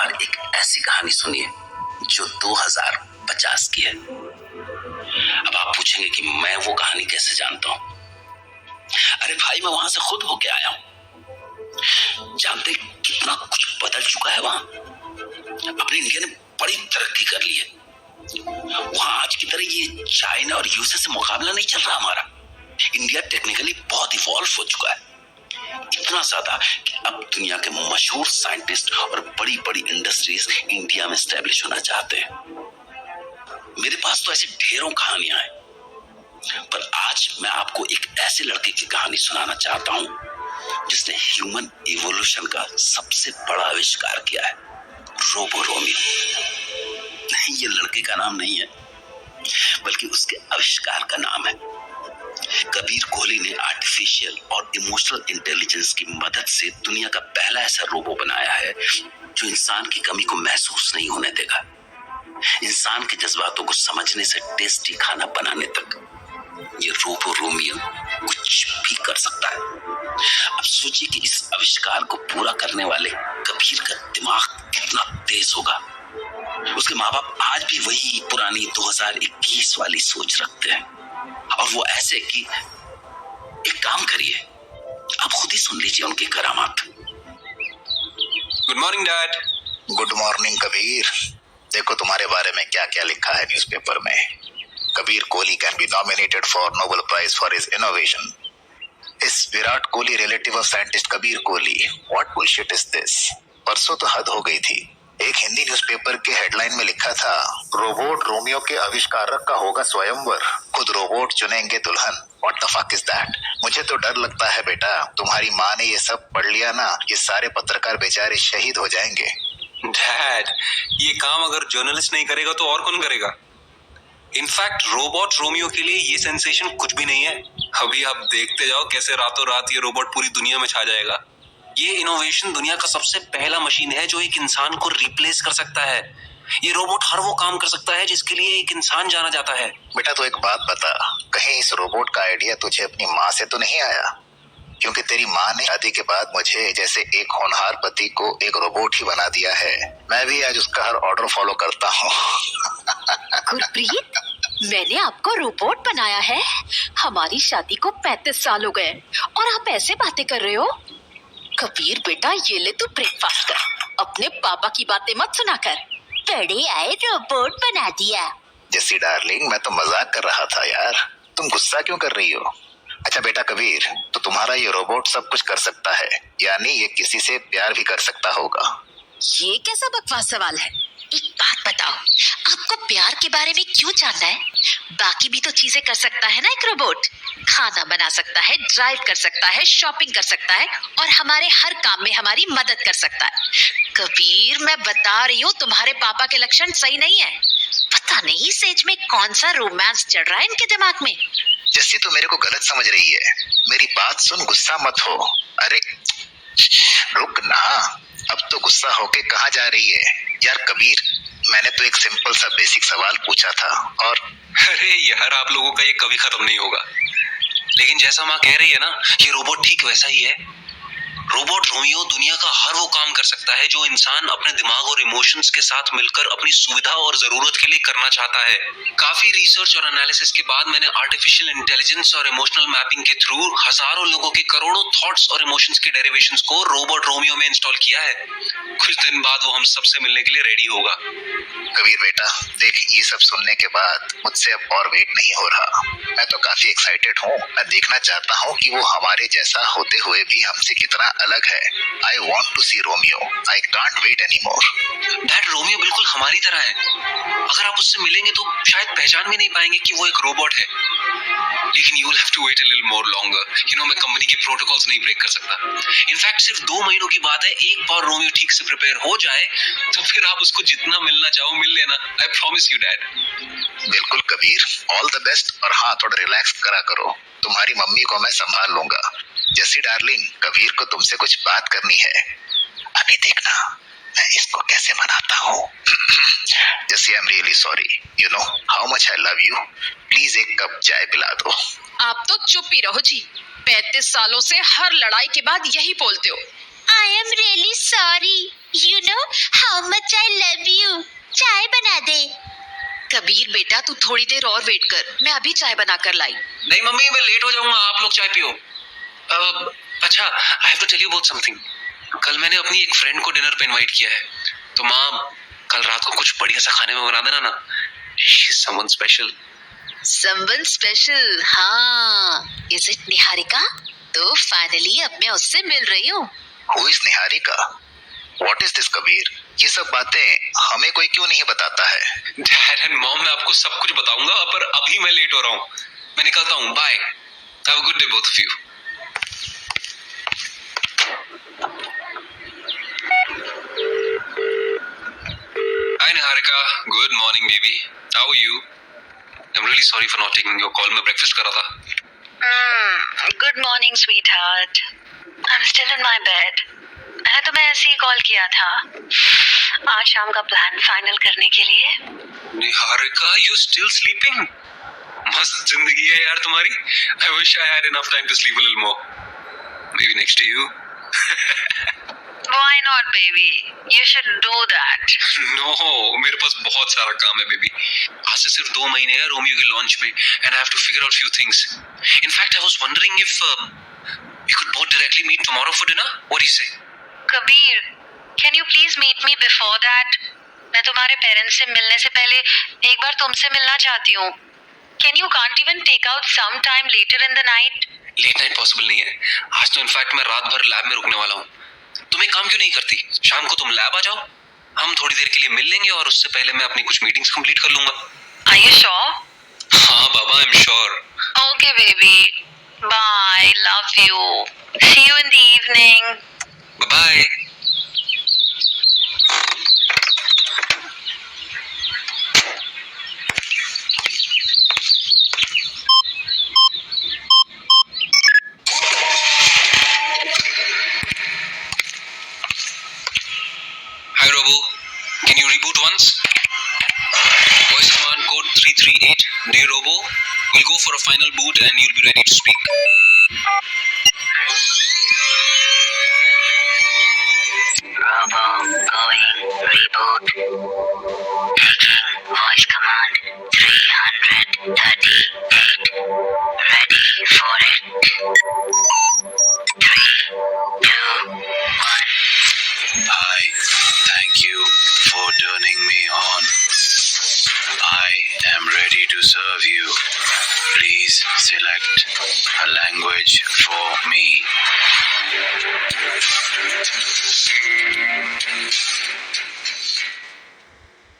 बार एक ऐसी कहानी सुनिए जो 2050 की है। अब आप पूछेंगे कि मैं वो कहानी कैसे जानता हूं? अरे भाई, मैं वहां से खुद होके आया हूं। जानते कितना कुछ बदल चुका है वहां। अपनी इंडिया ने बड़ी तरक्की कर ली है। वहां आज की तरह ये चाइना और यूएसए से मुकाबला नहीं चल रहा हमारा। इंडिया टेक्निकली बहुत इवॉल्व हो चुका है, इतना ज्यादा कि अब दुनिया के मशहूर साइंटिस्ट और बड़ी बड़ी इंडस्ट्रीज इंडिया में स्टैब्लिश होना चाहते हैं। मेरे पास तो ऐसी ढेरों कहानियां हैं, पर आज मैं आपको एक ऐसे लड़के की कहानी सुनाना चाहता हूं जिसने ह्यूमन इवोल्यूशन का सबसे बड़ा आविष्कार किया है, रोबो रोमियो। ये लड़के का नाम नहीं है, बल्कि उसके आविष्कार का नाम है। कबीर कोहली ने आर्टिफिशियल और इमोशनल इंटेलिजेंस की मदद से दुनिया का पहला ऐसा रोबो बनाया है जो इंसान की कमी को महसूस नहीं होने देगा। इंसान के जज्बातों को समझने से टेस्टी खाना बनाने तक ये रोबो रोमियो कुछ भी कर सकता है। अब सोचिए कि इस आविष्कार को पूरा करने वाले कबीर का दिमाग कितना तेज होगा। उसके माँ बाप आज भी वही पुरानी 2021 वाली सोच रखते हैं, और वो ऐसे कि एक काम करिए, आप खुद ही सुन लीजिए उनकी करामात। Good morning dad. Good morning Kabir. देखो तुम्हारे बारे में क्या क्या लिखा है न्यूज़पेपर में। Kabir Kohli can be nominated for Nobel prize for his innovation. इस Virat Kohli relative of scientist Kabir Kohli, what bullshit is this. परसों तो हद हो गई थी। एक हिंदी न्यूज़पेपर के हेडलाइन में लिखा था, रोबोट रोमियो के आविष्कारक का होगा स्वयंवर, खुद रोबोट चुनेंगे दुल्हन। What the fuck is that. मुझे तो डर लगता है बेटा, तुम्हारी माँ ने ये सब पढ़ लिया ना, ये सारे पत्रकार बेचारे शहीद हो जाएंगे। डैड, ये काम अगर जर्नलिस्ट नहीं करेगा तो और कौन करेगा? इनफैक्ट रोबोट रोमियो के लिए ये सेंसेशन कुछ भी नहीं है। अभी आप देखते जाओ कैसे रातों रात ये रोबोट पूरी दुनिया में छा जाएगा। ये इनोवेशन दुनिया का सबसे पहला मशीन है जो एक इंसान को रिप्लेस कर सकता है। ये रोबोट हर वो काम कर सकता है जिसके लिए एक इंसान जाना जाता है। बेटा तो एक बात बता, कहीं इस रोबोट का आइडिया तुझे अपनी माँ से तो नहीं आया? क्योंकि तेरी माँ ने शादी के बाद मुझे जैसे एक होनहार पति को एक रोबोट ही बना दिया है। मैं भी आज उसका हर ऑर्डर फॉलो करता हूँ। गुरप्रीत, मैंने आपको रोबोट बनाया है। हमारी शादी को 35 साल हो गए और आप ऐसे बातें कर रहे हो। कबीर बेटा, ये ले तू ब्रेकफास्ट कर, अपने पापा की बातें मत सुना कर। बड़े आए रोबोट बना दिया। जैसी डार्लिंग, मैं तो मजाक कर रहा था यार, तुम गुस्सा क्यों कर रही हो? अच्छा बेटा कबीर, तो तुम्हारा ये रोबोट सब कुछ कर सकता है, यानी ये किसी से प्यार भी कर सकता होगा। ये कैसा बकवास सवाल है? एक बात बताओ, आपको प्यार के बारे में क्यों जानना है? बाकी भी तो चीजें कर सकता है ना एक रोबोट। खाना बना सकता है, ड्राइव कर सकता है, शॉपिंग कर सकता है और हमारे हर काम में हमारी मदद कर सकता है। कबीर, मैं बता रही हूँ, तुम्हारे पापा के लक्षण सही नहीं है। पता नहीं इस एज में कौन सा रोमांस चढ़ रहा है इनके दिमाग में। जैसी तो मेरे को गलत समझ रही है, मेरी बात सुन, गुस्सा मत हो। अरे रुक ना, अब तो गुस्सा होके कहाँ जा रही है यार? कबीर, मैंने तो एक सिंपल सा बेसिक सवाल पूछा था और अरे यार, आप लोगों का ये कभी खत्म नहीं होगा। लेकिन जैसा माँ कह रही है ना, ये रोबोट ठीक वैसा ही है। रोबोट रोमियो दुनिया का हर वो काम कर सकता है जो इंसान अपने दिमाग और इमोशंस के साथ मिलकर अपनी सुविधा और जरूरत के लिए करना चाहता है। काफी रिसर्च और एनालिसिस के बाद मैंने आर्टिफिशियल इंटेलिजेंस और इमोशनल मैपिंग के थ्रू हजारों लोगों के करोड़ों थॉट्स और इमोशंस के डेरिवेशंस को रोबोट रोमियो में इंस्टॉल किया है। कुछ दिन बाद वो हम सबसे मिलने के लिए रेडी होगा। कबीर बेटा देख, ये सब सुनने के बाद मुझसे अब और वेट नहीं हो रहा। मैं तो काफी एक्साइटेड हूँ। मैं देखना चाहता हूँ कि वो हमारे जैसा होते हुए भी हमसे कितना अलग है। I want to see Romeo. I can't wait anymore. Dad, Romeo बिल्कुल हमारी तरह है। अगर आप उससे मिलेंगे तो शायद पहचान भी नहीं पाएंगे कि वो एक रोबोट है। लेकिन you will have to wait a little more longer. मैं कंपनी के प्रोटोकॉल्स नहीं ब्रेक कर सकता। इनफैक्ट सिर्फ 2 महीनों की बात है। एक बार रोमियो ठीक से प्रिपेयर हो जाए तो फिर आप उसको जितना मिलना चाहो मिल लेना। I promise you dad. बिल्कुल कबीर, ऑल द बेस्ट। और हाँ, थोड़ा रिलैक्स करा करो, तुम्हारी मम्मी को मैं संभाल लूंगा। जैसी डार्लिंग, कबीर को तुमसे कुछ बात करनी है। अभी देखना मैं इसको कैसे मनाता हूँ। जैसी, I am really sorry, you know how much I love you. Please एक कप चाय पिला दो। आप तो चुप ही रहो जी। 35 सालों से हर लड़ाई के बाद यही बोलते हो। I am really sorry. You know how much, I love you. चाय बना दे। कबीर बेटा तू थोड़ी देर और वेट कर, मैं अभी चाय बना कर लाई। नहीं मम्मी, मैं लेट हो जाऊंगा, आप लोग चाय पियो। अच्छा, I have to tell you about something. कल मैंने अपनी एक फ्रेंड को डिनर पे इनवाइट किया है, तो माँ कल रात को कुछ बढ़िया सा खाने में बना देना ना। She is someone special. Someone special, हाँ। Is it Niharika? तो फाइनली अब मैं उससे मिल रही हूँ। Who is Niharika? What is this Kabir? ये सब बातें हमें कोई क्यों नहीं बताता है? डैड एंड मॉम, मैं आपको सब कुछ बताऊंगा, पर अभी मैं लेट हो रहा हूँ। मैं निकलता हूँ, bye. Have a good day both of you. Hi Niharika, good morning baby. How are you? I'm really sorry for not taking your call. मैं breakfast कर रहा था। Good morning sweet heart. I am still in my bed. मैंने तुम्हें ऐसे ही call किया था आज शाम का प्लान फाइनल करने के लिए। Niharika, you're still sleeping? मस्त जिंदगी है यार तुम्हारी। I wish I had enough time to sleep a little more. Maybe next to you. Why not, baby? You should do that. No, मेरे पास बहुत सारा काम है बेबी। आज से सिर्फ 2 महीने हैं रोमियो के लॉन्च में, and I have to figure out few things. In fact, I was wondering if we could both directly meet tomorrow for dinner. What do you say? Kabir, can you please meet me before that? मैं तुम्हारे parents से मिलने से पहले एक बार तुमसे मिलना चाहती हूँ। Can you can't even take out some time later in the night? Late night possible नहीं है। आज तो इनफैक्ट मैं रात भर लैब में रुकने वाला हूँ। तुम एक काम क्यों नहीं करती, शाम को तुम लैब आ जाओ, हम थोड़ी देर के लिए मिल लेंगे और उससे पहले मैं अपनी कुछ मीटिंग्स कंप्लीट कर लूंगा। Are you sure? हाँ बाबा, I am sure. Okay, baby. Bye. Love you. See you in the evening. Bye. Hi Robo, can you reboot once? Voice command code 338. Dear Robo, we'll go for a final boot and you'll be ready to speak. Robo going reboot. Taking voice command 338. Ready for it. 3, 2, 1. I thank you for turning me on. I am ready to serve you. Please select a language for me.